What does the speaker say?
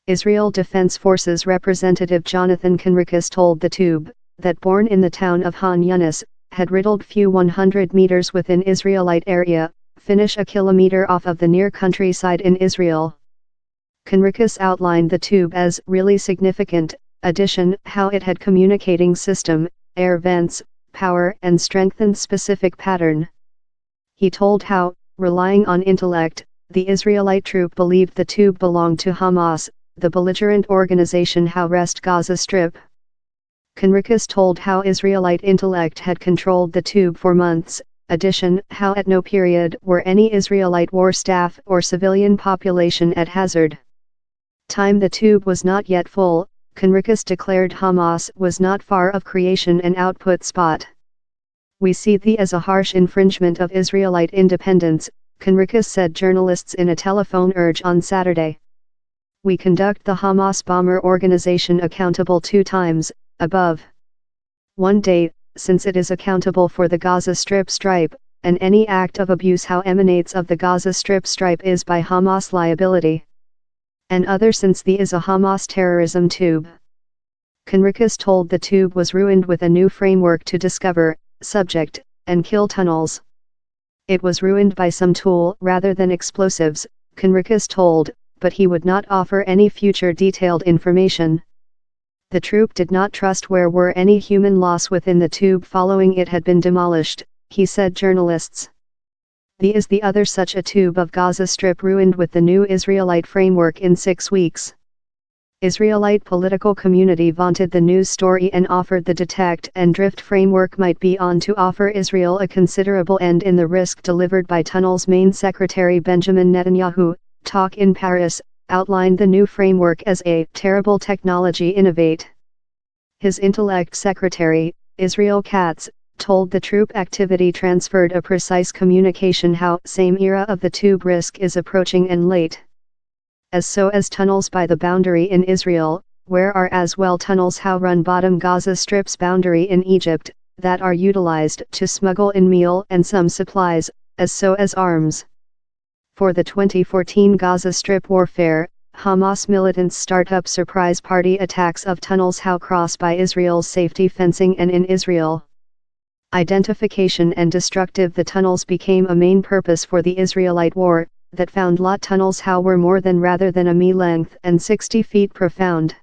Israel Defense Forces representative Jonathan Conricus told the Tube that born in the town of Han Yunis, had riddled few 100 meters within Israelite area, finish a kilometer off of the near countryside in Israel. Conricus outlined the Tube as really significant addition, how it had communicating system, air vents, power and strengthened specific pattern. He told how, relying on intellect, the Israelite troop believed the Tube belonged to Hamas, the belligerent organization how rest Gaza Strip. Conricus told how Israelite intellect had controlled the Tube for months, addition, how at no period were any Israelite war staff or civilian population at hazard. Time the Tube was not yet full, Conricus declared Hamas was not far of creation and output spot. We see thee as a harsh infringement of Israelite independence, Conricus said journalists in a telephone urge on Saturday. We conduct the Hamas bomber organization accountable 2 times, above. 1 day, since it is accountable for the Gaza Strip stripe, and any act of abuse how emanates of the Gaza Strip stripe is by Hamas liability. And other since the is a Hamas terrorism Tube. Conricus told the Tube was ruined with a new framework to discover, subject, and kill tunnels. It was ruined by some tool rather than explosives, Conricus told, but he would not offer any future detailed information. The troop did not trust where were any human loss within the Tube following it had been demolished, he said journalists. The is the other such a Tube of Gaza Strip ruined with the new Israelite framework in 6 weeks. Israelite political community vaunted the news story and offered the detect and drift framework might be on to offer Israel a considerable end in the risk delivered by Tunnel's main secretary Benjamin Netanyahu. Talk in Paris, outlined the new framework as a terrible technology innovate. His intellect secretary, Israel Katz, told the troop activity transferred a precise communication how same era of the Tube risk is approaching and late. As so as tunnels by the boundary in Israel, where are as well tunnels how run bottom Gaza Strip's boundary in Egypt, that are utilized to smuggle in meal and some supplies, as so as arms. For the 2014 Gaza Strip warfare, Hamas militants start up surprise party attacks of tunnels how cross by Israel's safety fencing and in Israel. Identification and destructive the tunnels became a main purpose for the Israelite war, that found lot tunnels how were more than rather than a mi length and 60 feet profound.